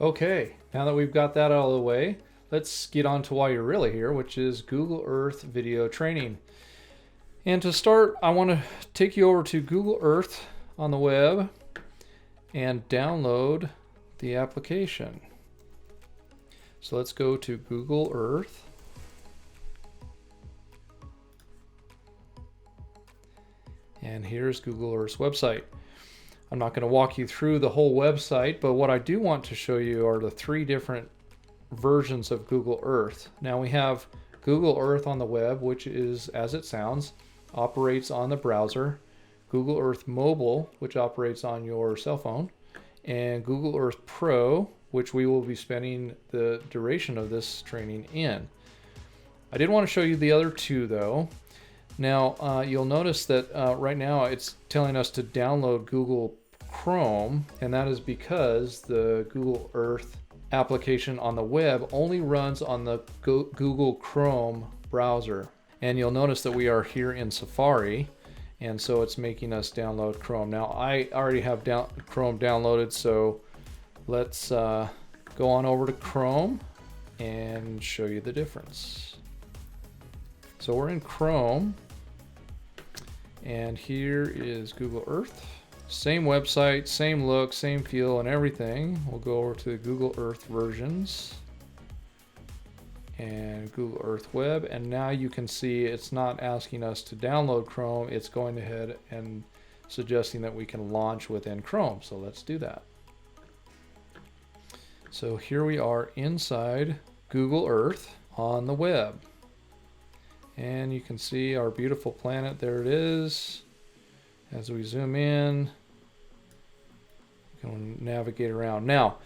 Okay, now that we've got that out of the way, let's get on to why you're really here, which is Google Earth video training. And to start, I want to take you over to Google Earth on the web and download the application. So let's go to Google Earth. And here's Google Earth's website. I'm not going to walk you through the whole website, but what I do want to show you are the 3 different versions of Google Earth. Now we have Google Earth on the web, which is, as it sounds, operates on the browser, Google Earth Mobile, which operates on your cell phone, and Google Earth Pro, which we will be spending the duration of this training in. I did want to show you the other 2 though. Now you'll notice that right now it's telling us to download Google Chrome, and that is because the Google Earth application on the web only runs on the Google Chrome browser. And you'll notice that we are here in Safari, and so it's making us download Chrome. Now I already have Chrome downloaded, so let's go on over to Chrome and show you the difference. So we're in Chrome, and here is Google Earth. Same website, same look, same feel and everything. We'll go over to the Google Earth versions and Google Earth Web, and now you can see it's not asking us to download Chrome, it's going ahead and suggesting that we can launch within Chrome. So let's do that. So here we are inside Google Earth on the web. And you can see our beautiful planet. There it is. As we zoom in, we can navigate around. Now,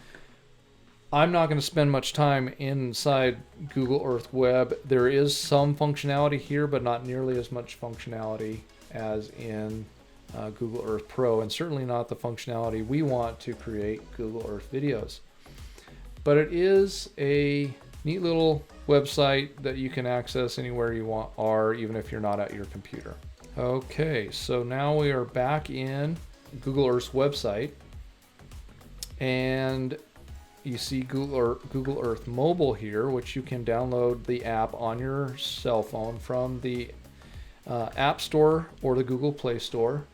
I'm not going to spend much time inside Google Earth Web. There is some functionality here, but not nearly as much functionality as in Google Earth Pro, and certainly not the functionality we want to create Google Earth videos. But it is a neat little website that you can access anywhere you want, or even if you're not at your computer. Okay, so now we are back in Google Earth's website, and you see Google Earth Mobile here, which you can download the app on your cell phone from the App Store or the Google Play Store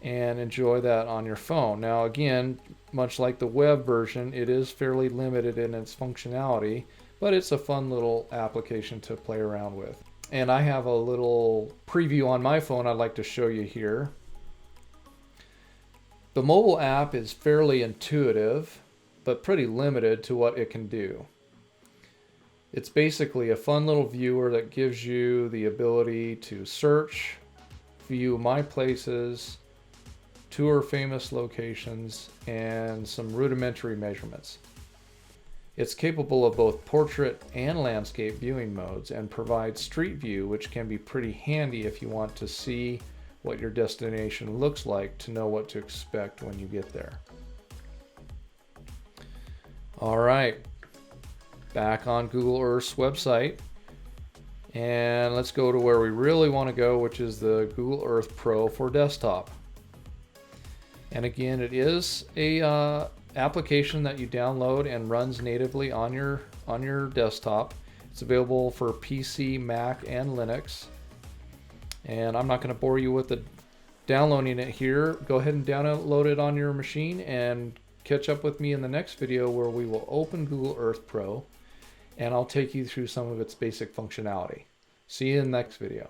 and enjoy that on your phone. Now again, much like the web version, it is fairly limited in its functionality, but it's a fun little application to play around with. And I have a little preview on my phone I'd like to show you here. The mobile app is fairly intuitive, but pretty limited to what it can do. It's basically a fun little viewer that gives you the ability to search, view my places, tour famous locations, and some rudimentary measurements. It's capable of both portrait and landscape viewing modes and provides street view, which can be pretty handy if you want to see what your destination looks like to know what to expect when you get there. All right, back on Google Earth's website, and let's go to where we really want to go, which is the Google Earth Pro for desktop. And again, it is a application that you download and runs natively on your desktop. It's available for PC, Mac, and Linux. And I'm not going to bore you with the downloading it here. Go ahead and download it on your machine and catch up with me in the next video where we will open Google Earth Pro and I'll take you through some of its basic functionality. See you in the next video.